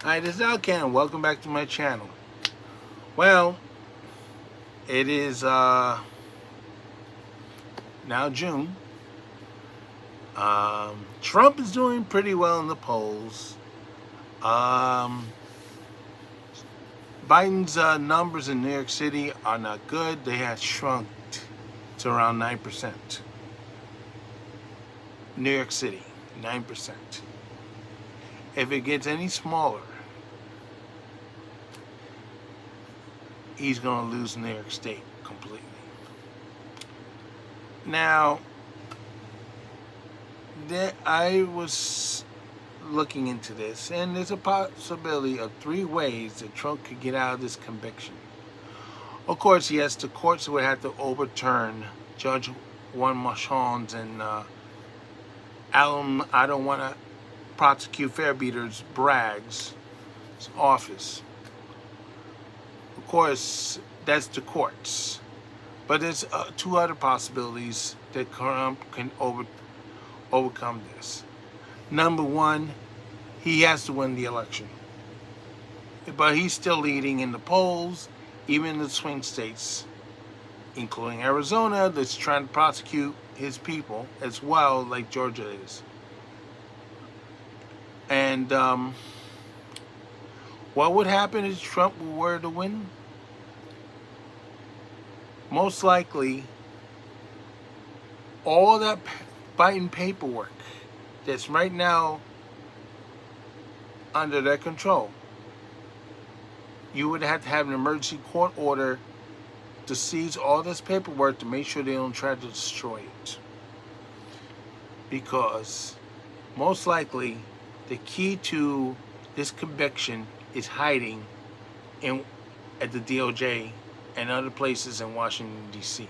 Hi, this is Alcan, and welcome back to my channel. Well, it is now June. Trump is doing pretty well in the polls. Um, Biden's numbers in New York City are not good. They have shrunk to around 9%. New York City, 9%. If it gets any smaller, he's going to lose New York State completely. Now, I was looking into this, and there's a possibility of 3 ways that Trump could get out of this conviction. Of course, yes, the courts would have to overturn Judge Juan Merchan's and I don't want to prosecute fair beaters Bragg's office. Of course, that's the courts. But there's 2 other possibilities that Trump can overcome this. Number one, he has to win the election. But he's still leading in the polls, even in the swing states, including Arizona, that's trying to prosecute his people as well, like Georgia is. And what would happen if Trump were to win? Most likely, all that Biden paperwork that's right now under their control, you would have to have an emergency court order to seize all this paperwork to make sure they don't try to destroy it. Because most likely the key to this conviction is hiding at the DOJ and other places in Washington, D.C.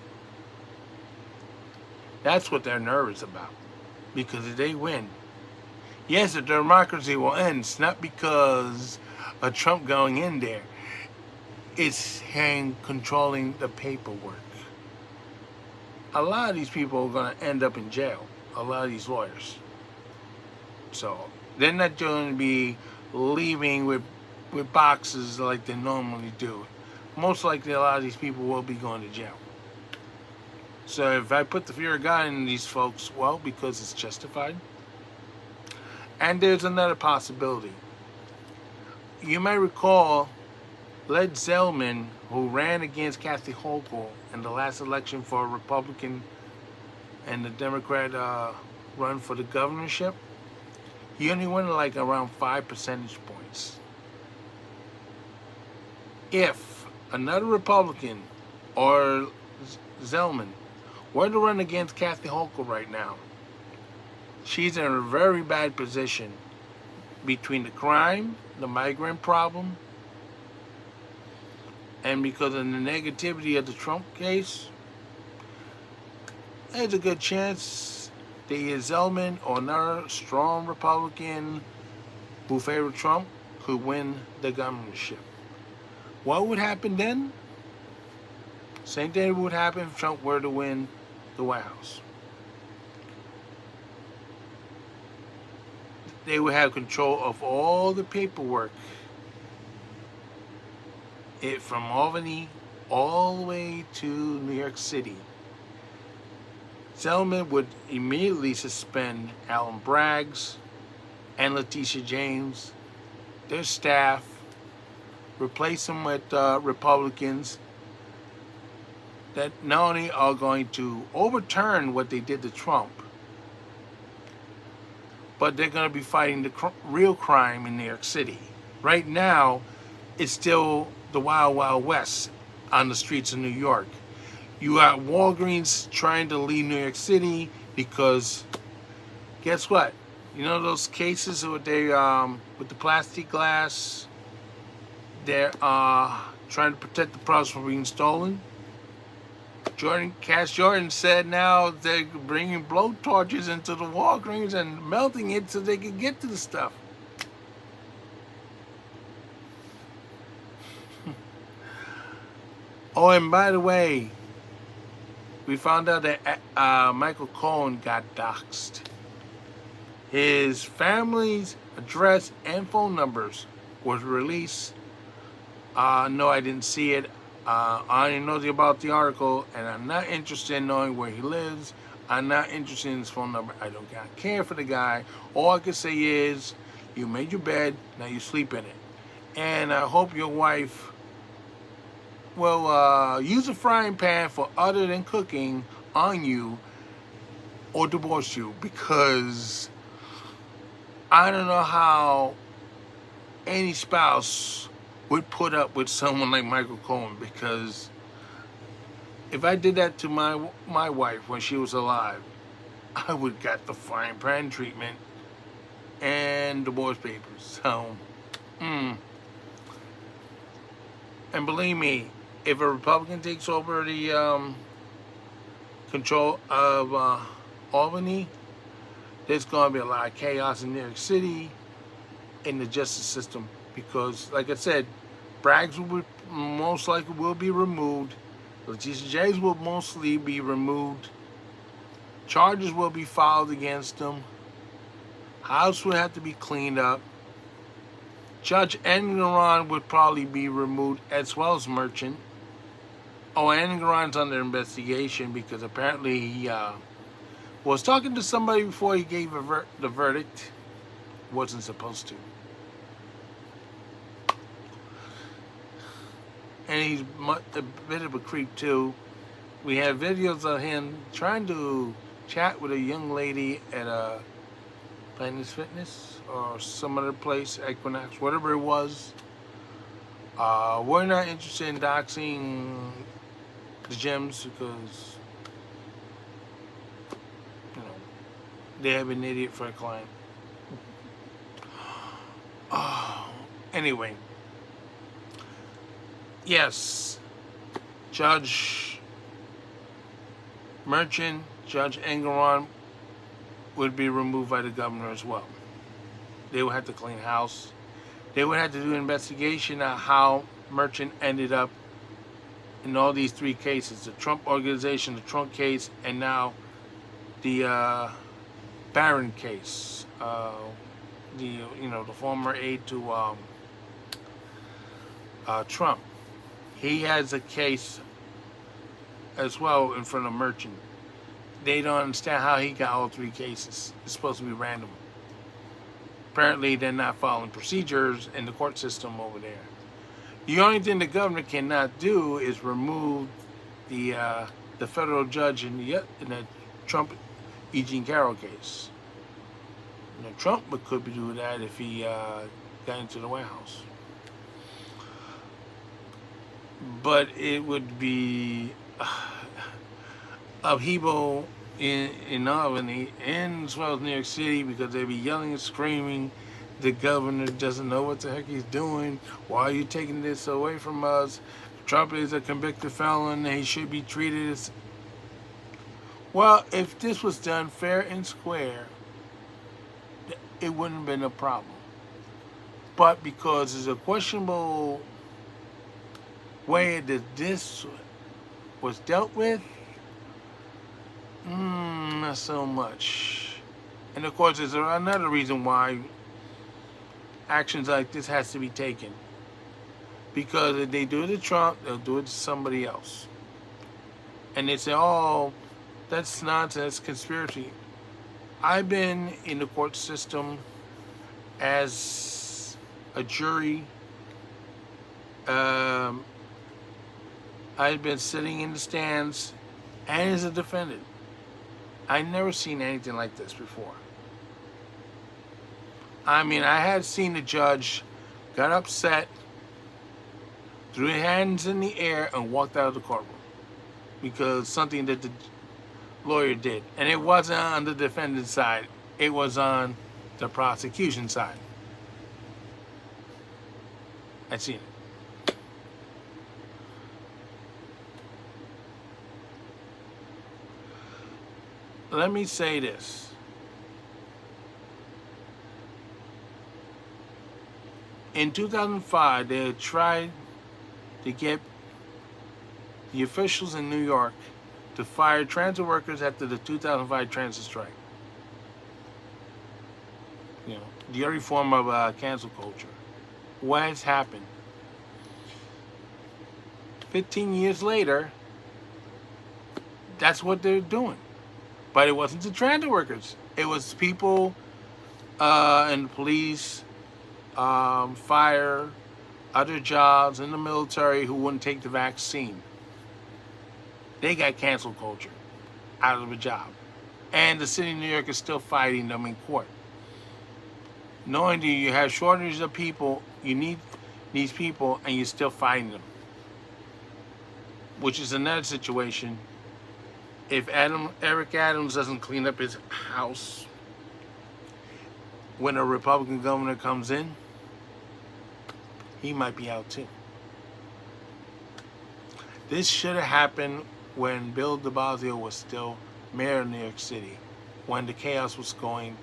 That's what they're nervous about. Because if they win, yes, the democracy will end. It's not because of Trump going in there. It's him controlling the paperwork. A lot of these people are going to end up in jail. A lot of these lawyers. So they're not going to be leaving with boxes like they normally do. Most likely a lot of these people will be going to jail. So if I put the fear of God in these folks, well, because it's justified. And there's another possibility. You may recall Led Zeldin, who ran against Kathy Hochul in the last election for a Republican and the Democrat run for the governorship. He only won like around 5 percentage points. If another Republican or Zeldin were to run against Kathy Hochul right now, she's in a very bad position between the crime, the migrant problem, and because of the negativity of the Trump case, there's a good chance that either Zeldin or another strong Republican who favor Trump could win the governorship. What would happen then? Same thing would happen if Trump were to win the White House. They would have control of all the paperwork, from Albany all the way to New York City. Zeldin would immediately suspend Alan Bragg's and Letitia James, their staff, replace them with Republicans that not only are going to overturn what they did to Trump, but they're going to be fighting the real crime in New York City. Right now, it's still the Wild Wild West on the streets of New York. You got Walgreens trying to leave New York City because, guess what? You know those cases with with the plastic glass? They're trying to protect the products from being stolen. Cash Jordan said now they're bringing blowtorches into the Walgreens and melting it so they can get to the stuff. Oh, and by the way, we found out that Michael Cohen got doxxed. His family's address and phone numbers was released. No, I didn't see it. I only know about the article, and I'm not interested in knowing where he lives. I'm not interested in his phone number. I don't care for the guy. All I can say is, you made your bed, now you sleep in it. And I hope your wife will use a frying pan for other than cooking on you or divorce you, because I don't know how any spouse would put up with someone like Michael Cohen, because if I did that to my wife when she was alive, I would get the frying pan treatment and divorce papers. So, and believe me, if a Republican takes over the control of Albany, there's going to be a lot of chaos in New York City in the justice system, because, like I said, Braggs most likely will be removed. Letitia James will mostly be removed. Charges will be filed against them. House will have to be cleaned up. Judge Engeron would probably be removed, as well as Merchant. Oh, Engeron's under investigation because apparently he was talking to somebody before he gave the verdict. Wasn't supposed to. And he's a bit of a creep too. We have videos of him trying to chat with a young lady at a Planet Fitness or some other place, Equinox, whatever it was. We're not interested in doxing the gyms because, you know, they have an idiot for a client. Anyway, yes, Judge Merchant, Judge Engeron would be removed by the governor as well. They would have to clean house. They would have to do an investigation on how Merchant ended up in all these three cases: the Trump Organization, the Trump case, and now the Barron case. The former aide to Trump. He has a case as well in front of Merchant. They don't understand how he got all three cases. It's supposed to be random. Apparently, they're not following procedures in the court system over there. The only thing the governor cannot do is remove the federal judge in the Trump E. Jean Carroll case. Trump could do that if he got into the White House. But it would be upheaval in Albany and as well as New York City, because they'd be yelling and screaming. The governor doesn't know what the heck he's doing. Why are you taking this away from us? Trump is a convicted felon. He should be treated as... Well, if this was done fair and square, it wouldn't have been a problem. But because it's a questionable way that this was dealt with, not so much. And of course, there's another reason why actions like this has to be taken. Because if they do it to Trump, they'll do it to somebody else. And they say, oh, that's nonsense, conspiracy. I've been in the court system as a jury. I've been sitting in the stands and as a defendant. I've never seen anything like this before. I mean, I had seen the judge got upset, threw his hands in the air, and walked out of the courtroom because something that the lawyer did. And it wasn't on the defendant's side. It was on the prosecution side. I've seen it. Let me say this. In 2005, they had tried to get the officials in New York to fire transit workers after the 2005 transit strike. The early form of cancel culture. what has happened? 15 years later, that's what they're doing. But it wasn't the transit workers. It was people in the police, fire, other jobs in the military who wouldn't take the vaccine. They got cancel culture out of a job. And the city of New York is still fighting them in court. Knowing that you have shortages of people, you need these people, and you're still fighting them. Which is another situation. If Eric Adams doesn't clean up his house when a Republican governor comes in, he might be out too. This should have happened when Bill de Blasio was still mayor of New York City, when the chaos was going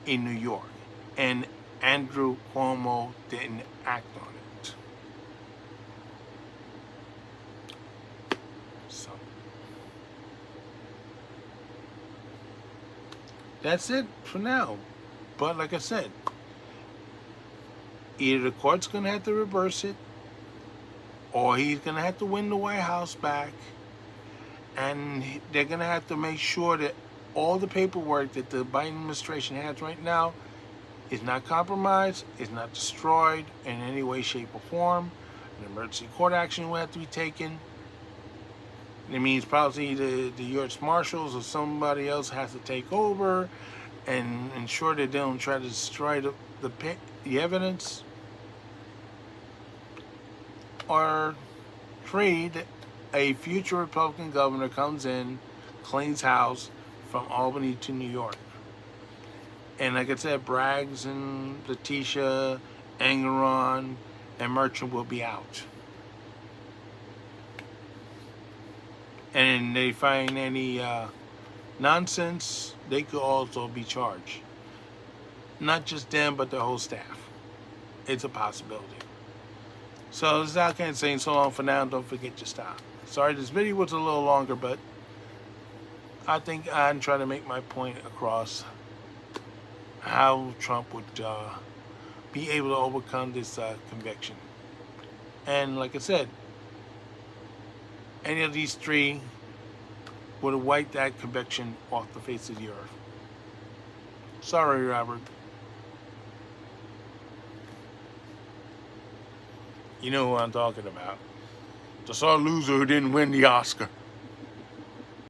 in New York, and Andrew Cuomo didn't act on it. So that's it for now. But like I said, either the court's going to have to reverse it, or he's going to have to win the White House back, and they're going to have to make sure that all the paperwork that the Biden administration has right now is not compromised, is not destroyed in any way, shape, or form. An emergency court action will have to be taken. It means probably the U.S. Marshals or somebody else has to take over and ensure that they don't try to destroy the evidence. Or three, that a future Republican governor comes in, cleans house from Albany to New York. And like I said, Braggs and Letitia, Engeron, and Merchant will be out. And they find any nonsense, they could also be charged. Not just them, but the whole staff. It's a possibility. So this is Al Kent saying so long for now. Don't forget your stop. Sorry, this video was a little longer, but I think I'm trying to make my point across how Trump would be able to overcome this conviction. And like I said, any of these three would have wiped that conviction off the face of the earth. Sorry, Robert. You know who I'm talking about. The sore loser who didn't win the Oscar.